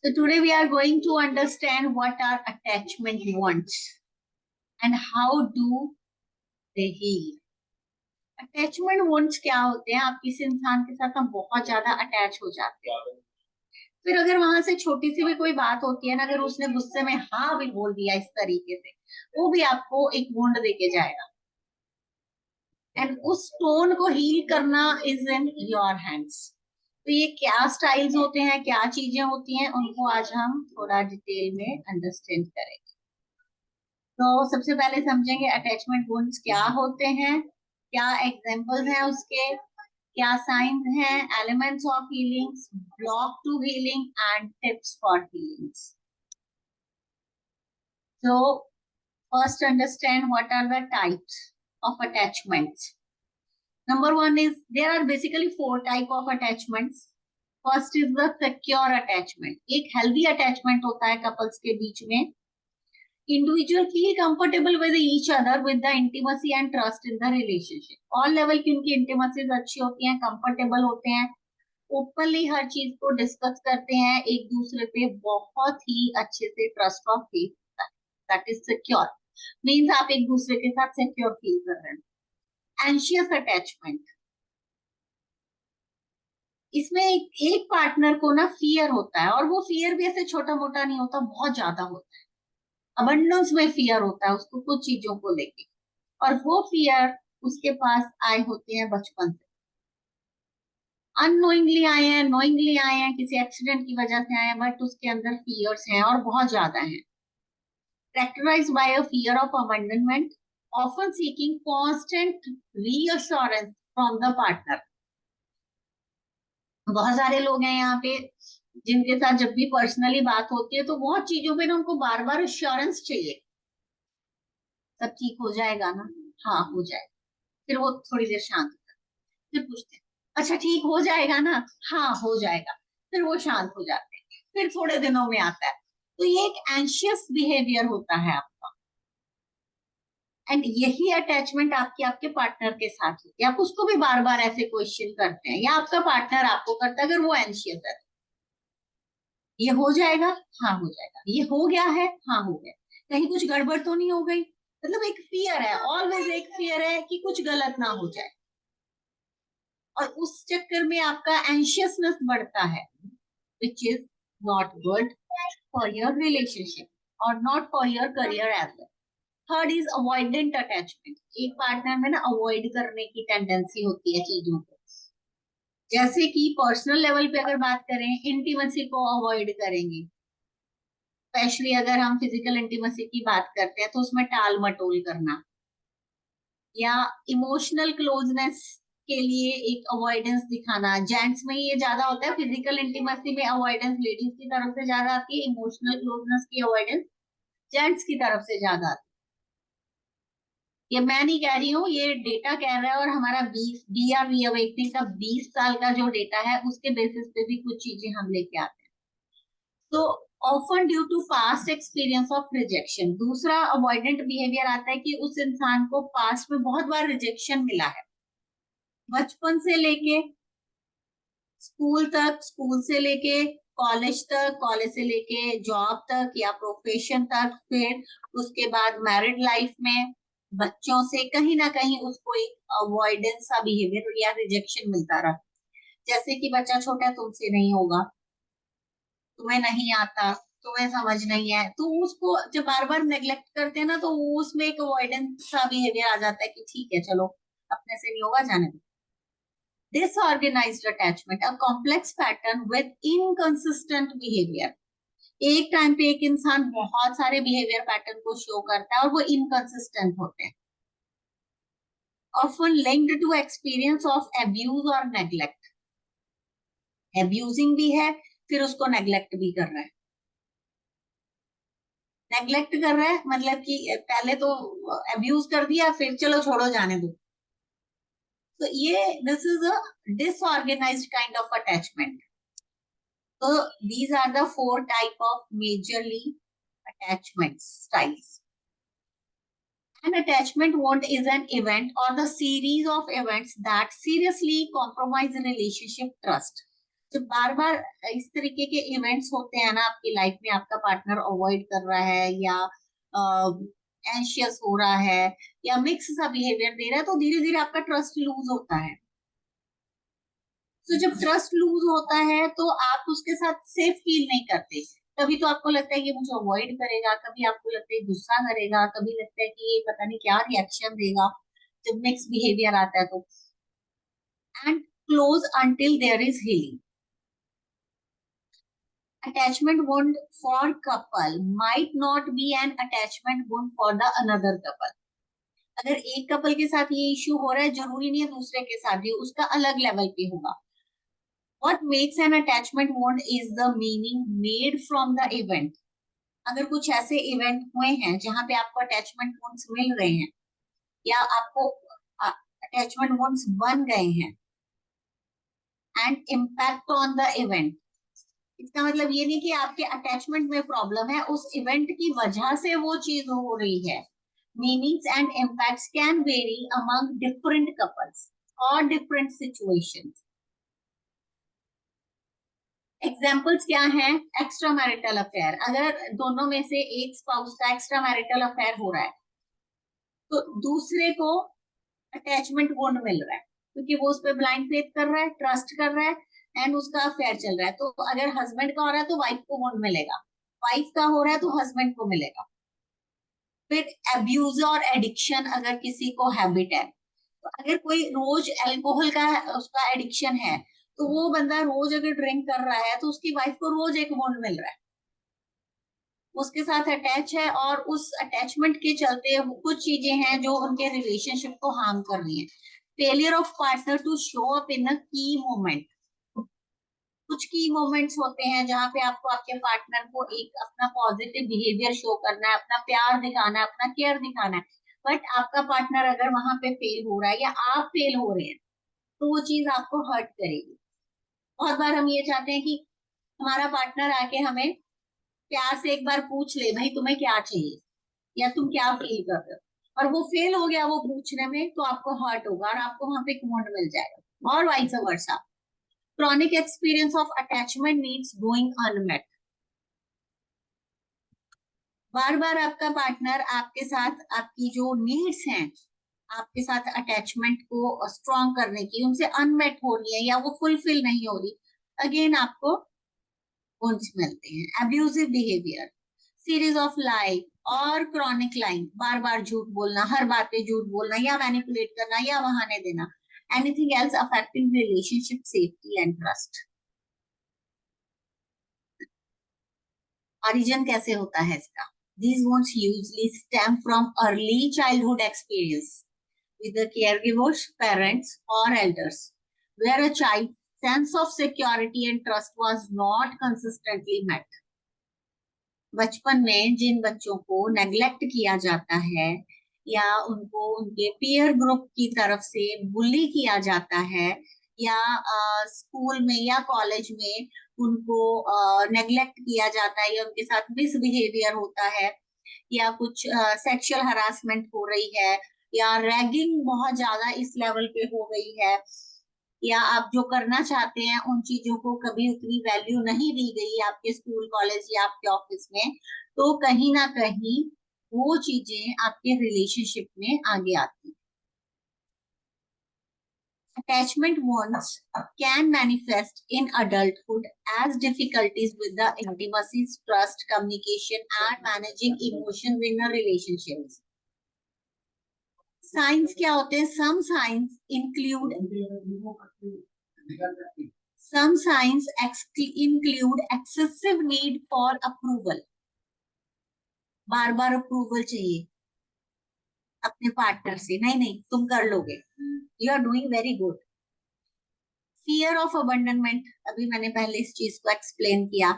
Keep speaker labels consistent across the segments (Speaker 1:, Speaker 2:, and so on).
Speaker 1: So today we are going to understand what are attachment wants and how do they heal. Attachment wants क्या होते हैं? आप किसी इंसान के साथ ना बहुत ज्यादा अटैच हो जाते हैं, फिर अगर वहां से छोटी सी भी कोई बात होती है ना, अगर उसने गुस्से में हाँ भी बोल दिया इस तरीके से, वो भी आपको एक वुंड देके जाएगा। एंड उस टोन को हील करना इज इन योर हैंड्स। तो ये क्या स्टाइल्स होते हैं, क्या चीजें होती हैं, उनको आज हम थोड़ा डिटेल में अंडरस्टैंड करेंगे। तो सबसे पहले समझेंगे अटैचमेंट वुंड्स क्या होते हैं, क्या एग्जांपल्स हैं उसके, क्या साइंस हैं, elements of healings, block to healing and tips for healings. So first understand what are the types of attachments. Number one is there are basically four type of attachments. First is the secure attachment. एक healthy attachment होता है couples के बीच में। Individual feel comfortable with each other with the intimacy and trust in the relationship. All level की उनकी intimacies अच्छी होती हैं, comfortable होते हैं, ओपनली हर चीज को डिस्कस करते हैं, एक दूसरे पे बहुत ही अच्छे से ट्रस्ट और फेथ होता है। दैट इज सिक्योर, मीन्स आप एक दूसरे के साथ सिक्योर फील कर रहे हैं। एंशियस अटैचमेंट, इसमें एक पार्टनर को ना फियर होता है, और वो फियर भी ऐसे छोटा मोटा नहीं होता, बहुत ज्यादा होता है। अबंडेंस में फियर होता है उसको कुछ चीजों को लेके, और वो फियर उसके पास आए होते हैं बचपन से, अननोइंगली आए हैं, नोइंगली आए हैं, किसी एक्सीडेंट की वजह से आए हैं, बट उसके अंदर फियर्स हैं और बहुत ज्यादा हैं। Characterized by a fear of abandonment, often seeking constant reassurance from the partner. बहुत सारे लोग हैं यहाँ पे जिनके साथ जब भी पर्सनली बात होती है तो बहुत चीजों पे ना उनको बार बार एश्योरेंस चाहिए, सब ठीक हो जाएगा ना, हाँ हो जाएगा। फिर वो थोड़ी देर शांत होता है, फिर पूछते हैं अच्छा ठीक हो जाएगा ना, हाँ हो जाएगा, फिर वो शांत हो जाते हैं, फिर थोड़े दिनों में आता है। तो ये एक एंशियस बिहेवियर होता है आपका, एंड यही अटैचमेंट आपके आपके पार्टनर के साथ होती है। आप उसको भी बार बार ऐसे क्वेश्चन करते हैं, या आपका पार्टनर आपको करता है, अगर वो एंशियस है ये हो जाएगा, हाँ हो जाएगा, ये हो गया है, हाँ हो गया, कहीं कुछ गड़बड़ तो नहीं हो गई। मतलब एक फियर है, ऑलवेज एक फियर है कि कुछ गलत ना हो जाए, और उस चक्कर में आपका एंशियसनेस बढ़ता है, which is not good for your relationship और not for your career as well. Third is avoidant attachment. एक पार्टनर में ना अवॉइड करने की टेंडेंसी होती है चीजों को, जैसे कि पर्सनल लेवल पे अगर बात करें, इंटीमेसी को अवॉइड करेंगे। स्पेशली अगर हम फिजिकल इंटीमेसी की बात करते हैं तो उसमें टाल मटोल करना, या इमोशनल क्लोजनेस के लिए एक अवॉइडेंस दिखाना। जेंट्स में ये ज्यादा होता है, फिजिकल इंटीमेसी में अवॉइडेंस लेडीज की तरफ से ज्यादा आती है, इमोशनल क्लोजनेस की अवॉइडेंस जेंट्स की तरफ से ज्यादा आती है। ये मैं नहीं कह रही हूँ, ये डेटा कह रहा है, और हमारा 20 डीआर रीअवेकनिंग का 20 साल का जो डेटा है उसके बेसिस पे भी कुछ चीजें हम लेके आते हैं। तो often due to past experience of rejection, दूसरा अवॉइडेंट बिहेवियर आता है कि उस इंसान को पास्ट में बहुत बार रिजेक्शन मिला है, बचपन से लेके स्कूल तक, स्कूल से लेके कॉलेज तक, कॉलेज से लेके जॉब तक या प्रोफेशन तक, फिर उसके बाद मैरिड लाइफ में बच्चों से कहीं ना कहीं उसको एक अवॉइडेंस सा बिहेवियर या रिजेक्शन मिलता रहा। जैसे कि बच्चा छोटा है, तुमसे नहीं होगा, तुम्हें नहीं आता, तुम्हें समझ नहीं है, तो उसको जब बार बार नेग्लेक्ट करते हैं ना, तो उसमें एक अवॉइडेंस सा बिहेवियर आ जाता है कि ठीक है चलो अपने से नहीं होगा, जाने दो। Disorganized attachment, a complex pattern with inconsistent behavior. एक टाइम पे एक इंसान बहुत सारे बिहेवियर पैटर्न को शो करता है और वो इनकंसिस्टेंट होते हैं। Often linked to experience of abuse or neglect. Abusing भी है, फिर उसको नेग्लेक्ट भी कर रहा है। नेग्लेक्ट कर रहा है मतलब कि पहले तो अब्यूज कर दिया, फिर चलो छोड़ो जाने दो। तो ये this is a disorganised kind of attachment. So these are the four type of majorly attachment styles. An attachment wound is an event or the series of events that seriously compromise relationship trust. जब बार बार इस तरीके के events होते हैं ना आपकी life में, आपका पार्टनर अवॉइड कर रहा है या एंशियस हो रहा है या मिक्स सा बिहेवियर दे रहा है, तो धीरे धीरे आपका ट्रस्ट लूज होता है। तो जब ट्रस्ट लूज होता है तो आप उसके साथ सेफ फील नहीं करते। कभी तो आपको लगता है कि मुझे अवॉइड करेगा, कभी आपको लगता है गुस्सा करेगा, कभी लगता है कि ये पता नहीं क्या रिएक्शन देगा जब मिक्स बिहेवियर आता है तो। And close until there is healing. Attachment bond for couple might not be an attachment bond for the another couple. अगर एक कपल के साथ ये इश्यू हो रहा है, जरूरी नहीं है दूसरे के साथ भी, उसका अलग लेवल पे होगा। What makes an attachment bond is the meaning made from the event. अगर कुछ ऐसे इवेंट हुए हैं जहां पे आपको अटैचमेंट बॉन्ड्स मिल रहे हैं या आपको अटैचमेंट बॉन्ड्स बन गए हैं, and impact on the event, इसका मतलब ये नहीं कि आपके अटैचमेंट में प्रॉब्लम है, उस इवेंट की वजह से वो चीज हो रही है। Meanings and impacts can very among different couples और डिफरेंट सिचुएशंस। एग्जाम्पल्स क्या हैं? Extra marital affair. अगर दोनों में से एक स्पाउस का एक्स्ट्रा मैरिटल अफेयर हो रहा है तो दूसरे को अटैचमेंट बॉन्ड मिल रहा है, क्योंकि वो उस पर ब्लाइंड फेथ कर रहा है, ट्रस्ट कर रहा है एंड उसका अफेयर चल रहा है। तो अगर हस्बैंड का हो रहा है तो वाइफ को बॉन्ड मिलेगा, वाइफ का हो रहा है तो हस्बैंड को मिलेगा। फिर अब्यूज और एडिक्शन, अगर किसी को हैबिट है, तो अगर कोई रोज अल्कोहल का उसका एडिक्शन है, तो वो बंदा रोज अगर ड्रिंक कर रहा है तो उसकी वाइफ को रोज एक बॉन्ड मिल रहा है, उसके साथ अटैच है, और उस अटैचमेंट के चलते कुछ चीजें हैं जो उनके रिलेशनशिप को हार्म कर रही है। Failure of partner to show up in a key moment. कुछ की मोमेंट्स होते हैं जहां पे आपको आपके पार्टनर को एक अपना पॉजिटिव बिहेवियर शो करना है, अपना प्यार दिखाना है, अपना केयर दिखाना है, बट आपका पार्टनर अगर वहां पे फेल हो रहा है या आप फेल हो रहे हैं तो वो चीज आपको हर्ट करेगी। बहुत बार हम ये चाहते हैं कि हमारा पार्टनर आके हमें प्यार से एक बार पूछ ले, भाई तुम्हें क्या चाहिए या तुम क्या फील कर रहे हो, और वो फेल हो गया वो पूछने में, तो आपको हर्ट होगा और आपको वहां पे एक बॉन्ड मिल जाएगा, और vice versa. Chronic experience of attachment needs going unmet. बार बार आपका पार्टनर आपके साथ आपकी जो नीड्स हैं, आपके साथ अटैचमेंट को स्ट्रॉन्ग करने की, उनसे अनमेट हो रही है या वो फुलफिल नहीं हो रही, अगेन आपको गुड्स मिलते हैं। अब्यूजिव बिहेवियर, सीरीज ऑफ लाई और क्रॉनिक लाइन, बार बार झूठ बोलना, हर बात पे झूठ बोलना या मैनिपुलेट करना या बहाने देना। Anything else affecting relationship safety and trust. Origin कैसे होता है इसका? These wounds usually stem from early childhood experience with the caregivers, parents, or elders, where a child's sense of security and trust was not consistently met. बचपन में जिन बच्चों को neglect किया जाता है या उनको उनके पीयर ग्रुप की तरफ से बुली किया जाता है, या स्कूल में या कॉलेज में उनको नेग्लेक्ट किया जाता है या उनके साथ मिसबिहेवियर होता है, या कुछ सेक्सुअल हरासमेंट हो रही है, या रैगिंग बहुत ज्यादा इस लेवल पे हो गई है, या आप जो करना चाहते हैं उन चीजों को कभी उतनी वैल्यू नहीं दी गई आपके स्कूल कॉलेज या आपके ऑफिस में, तो कहीं ना कहीं वो चीजें आपके रिलेशनशिप में आगे आती हैं। Attachment bonds can manifest in adulthood as difficulties with the intimacy, trust, communication, and managing emotions in a relationship. Signs क्या होते हैं? Some signs include excessive need for approval. बार बार अप्रूवल चाहिए अपने पार्टनर से, नहीं नहीं तुम कर लोगे, you are doing very good. Fear of abandonment, अभी मैंने पहले इस चीज को एक्सप्लेन किया।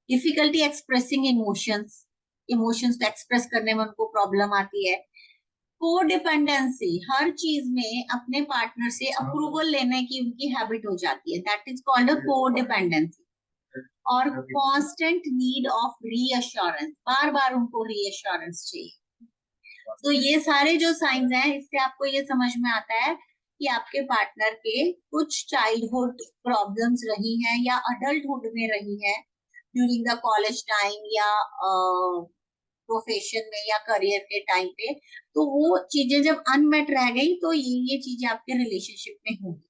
Speaker 1: डिफिकल्टी एक्सप्रेसिंग इमोशंस, इमोशंस को एक्सप्रेस करने में उनको प्रॉब्लम आती है। कोडिपेंडेंसी, हर चीज में अपने पार्टनर से अप्रूवल लेने की उनकी हैबिट हो जाती है, that is called a codependency. और कांस्टेंट नीड ऑफ रीअश्योरेंस, बार बार उनको रीअश्योरेंस चाहिए। तो ये सारे जो साइंस हैं, इससे आपको ये समझ में आता है कि आपके पार्टनर के कुछ चाइल्डहुड प्रॉब्लम्स रही हैं या अडल्टहुड में रही हैं ड्यूरिंग द कॉलेज टाइम या प्रोफेशन में या करियर के टाइम पे, तो वो चीजें जब अनमेट रह गई तो ये चीजें आपके रिलेशनशिप में होंगी।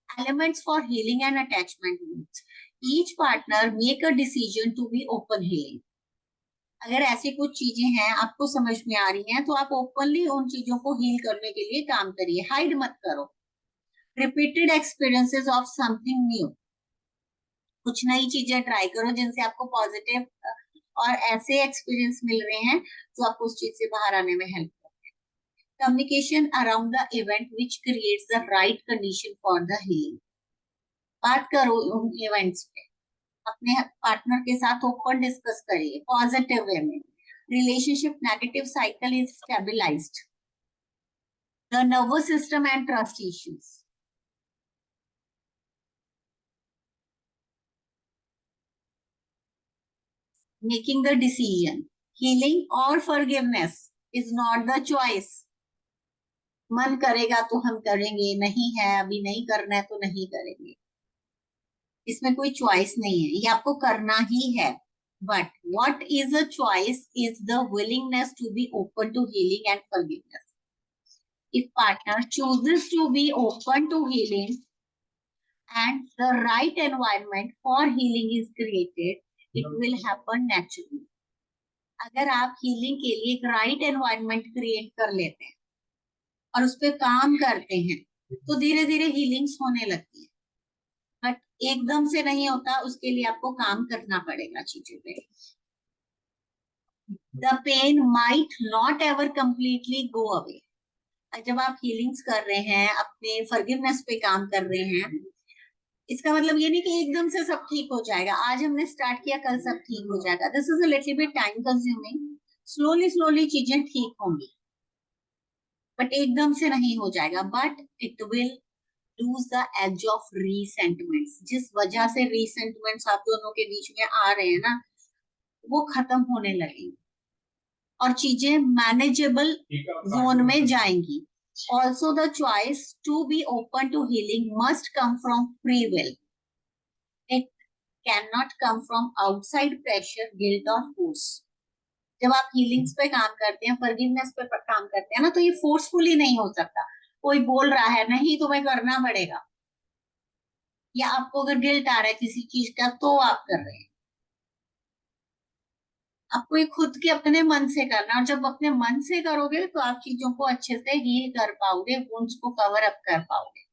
Speaker 1: Elements for healing and attachment needs. Each partner make a decision to be open healing. अगर ऐसी कुछ चीजें हैं आपको समझ में आ रही हैं तो आप ओपनली उन चीजों को हील करने के लिए काम करिए, हाइड मत करो। Repeated experiences of something new, कुछ नई चीजें ट्राई करो जिनसे आपको पॉजिटिव और ऐसे एक्सपीरियंस मिल रहे हैं जो आपको उस चीज से बाहर आने में हेल्प करते हैं। Communication around the event which creates the right condition for the healing. बात करो उन इवेंट्स पे, अपने पार्टनर के साथ ओपन डिस्कस करिए पॉजिटिव वे में। Relationship negative cycle is stabilised. The nervous system and trust issues. Making the decision, healing और forgiveness is not the choice. मन करेगा तो हम करेंगे, नहीं है अभी नहीं करना है तो नहीं करेंगे, इसमें कोई चॉइस नहीं है, ये आपको करना ही है। But what is a choice is the willingness to be open to healing and forgiveness. If partner chooses to be open to healing and the right environment for healing is created, it will happen naturally. अगर आप healing के लिए एक right environment create कर लेते हैं और उस पर काम करते हैं तो धीरे धीरे हीलिंग्स होने लगती है। बट एकदम से नहीं होता, उसके लिए आपको काम करना पड़ेगा चीजों पे। The pain might not ever completely go away. जब आप हीलिंग्स कर रहे हैं, अपने फॉरगिवनेस पे काम कर रहे हैं, इसका मतलब ये नहीं कि एकदम से सब ठीक हो जाएगा, आज हमने स्टार्ट किया कल सब ठीक हो जाएगा। This is a little bit time consuming. Slowly slowly चीजें ठीक होंगी बट एकदम से नहीं हो जाएगा। But it will lose the edge of resentments. जिस वजह से रीसेंटमेंट्स आप दोनों के बीच में आ रहे हैं ना, वो खत्म होने लगेंगे और चीजें मैनेजेबल जोन में जाएंगी। Also the choice to be open to healing must come from free will. It can not come from outside pressure, guilt और फोर्स। जब आप हीलिंग्स पे काम करते हैं, फॉरगिवनेस पे काम करते हैं ना, तो ये फोर्सफुली नहीं हो सकता। कोई बोल रहा है नहीं तुम्हें करना पड़ेगा, या आपको अगर गिल्ट आ रहा है किसी चीज का तो आप कर रहे हैं। आपको ये खुद के अपने मन से करना, और जब अपने मन से करोगे तो आप चीजों को अच्छे से हील कर पाओगे, वुंड्स को कवर अप कर पाओगे।